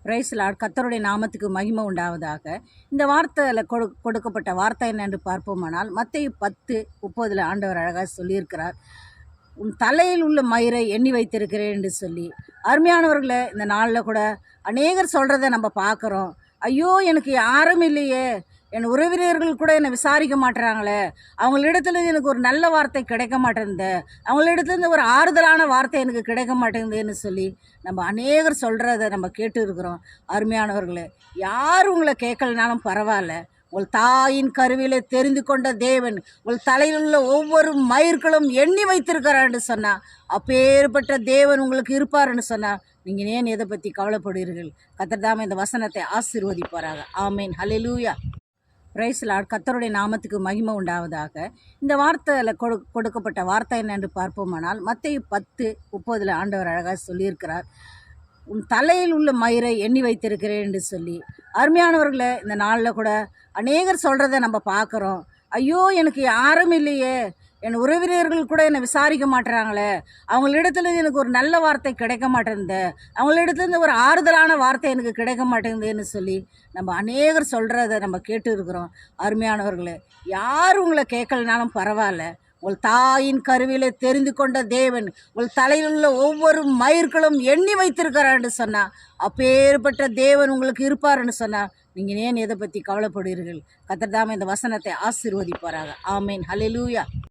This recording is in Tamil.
Price Lord. கர்த்தருடைய நாமத்துக்கு மகிமை உண்டாவதாக. இந்த வார்த்தையில் கொடுக்கப்பட்ட வார்த்தை என்ன என்று பார்ப்போமானால், மத்தேயு 10:30 ஆண்டவர் அழகாக சொல்லியிருக்கிறார், உன் தலையில் உள்ள மயிரை எண்ணி வைத்திருக்கிறேன் என்று சொல்லி. அருமையானவர்களை, இந்த நாளில் கூட அநேகர் சொல்கிறத நம்ம பார்க்குறோம். ஐயோ, எனக்கு யாரும் இல்லையே, என் உறவினர்கள் கூட என்னை விசாரிக்க மாட்டுறாங்களே, அவங்களிடத்துல எனக்கு ஒரு நல்ல வார்த்தை கிடைக்க மாட்டேங்குது, அவங்களிடத்துலேருந்து ஒரு ஆறுதலான வார்த்தை எனக்கு கிடைக்க மாட்டேங்குதுன்னு சொல்லி நம்ம அநேகர் சொல்கிறத நம்ம கேட்டு இருக்கிறோம். அருமையானவர்களே, யார் உங்களை கேட்கலனாலும் பரவாயில்ல, உங்கள் தாயின் கருவிலே தெரிந்து கொண்ட தேவன் உங்கள் தலையில் உள்ள ஒவ்வொரு மயிர்களும் எண்ணி வைத்திருக்கிறான்னு சொன்னால், அப்பேற்பட்ட தேவன் உங்களுக்கு இருப்பாருன்னு சொன்னால், நீங்கள் ஏன் எதை பற்றி கவலைப்படுவீர்கள்? கர்த்தர் தாமே இந்த வசனத்தை ஆசீர்வதிப்பாராக. ஆமேன். ஹல்லேலூயா. Praise Lord. கர்த்தருடைய நாமத்துக்கு மகிமை உண்டாவதாக. இந்த வார்த்தையில் கொடுக்கப்பட்ட வார்த்தை என்ன என்று பார்ப்போமானால், மத்தேயு 10:30 ஆண்டவர் அழகாக சொல்லியிருக்கிறார், உன் தலையில் உள்ள மயிரை எண்ணி வைத்திருக்கிறேன் என்று சொல்லி. அருமையானவர்களை, இந்த நாளில் கூட அநேகர் சொல்கிறத நம்ம பார்க்குறோம். ஐயோ, எனக்கு யாரும் இல்லையே, என் உறவினர்கள் கூட என்னை விசாரிக்க மாட்டுறாங்களே, அவங்களிடத்துல எனக்கு ஒரு நல்ல வார்த்தை கிடைக்க மாட்டேங்குது, அவங்களிடத்துலேருந்து ஒரு ஆறுதலான வார்த்தை எனக்கு கிடைக்க மாட்டேங்குதுன்னு சொல்லி நம்ம அநேகர் சொல்கிறத நம்ம கேட்டு இருக்கிறோம். அருமையானவர்களே, யார் உங்களை கேட்கலனாலும் பரவாயில்ல, உங்கள் தாயின் கருவிலே தெரிந்து கொண்ட தேவன் உங்கள் தலையில் உள்ள ஒவ்வொரு மயிர்களும் எண்ணி வைத்திருக்கிறான்னு சொன்னால், அப்பேற்பட்ட தேவன் உங்களுக்கு இருப்பாருன்னு சொன்னால், நீங்கள் ஏன் எதை பற்றி கவலைப்படுவீர்கள்? கர்த்தர் தாமே இந்த வசனத்தை ஆசீர்வதிப்பாராக. ஆமேன். ஹல்லேலூயா.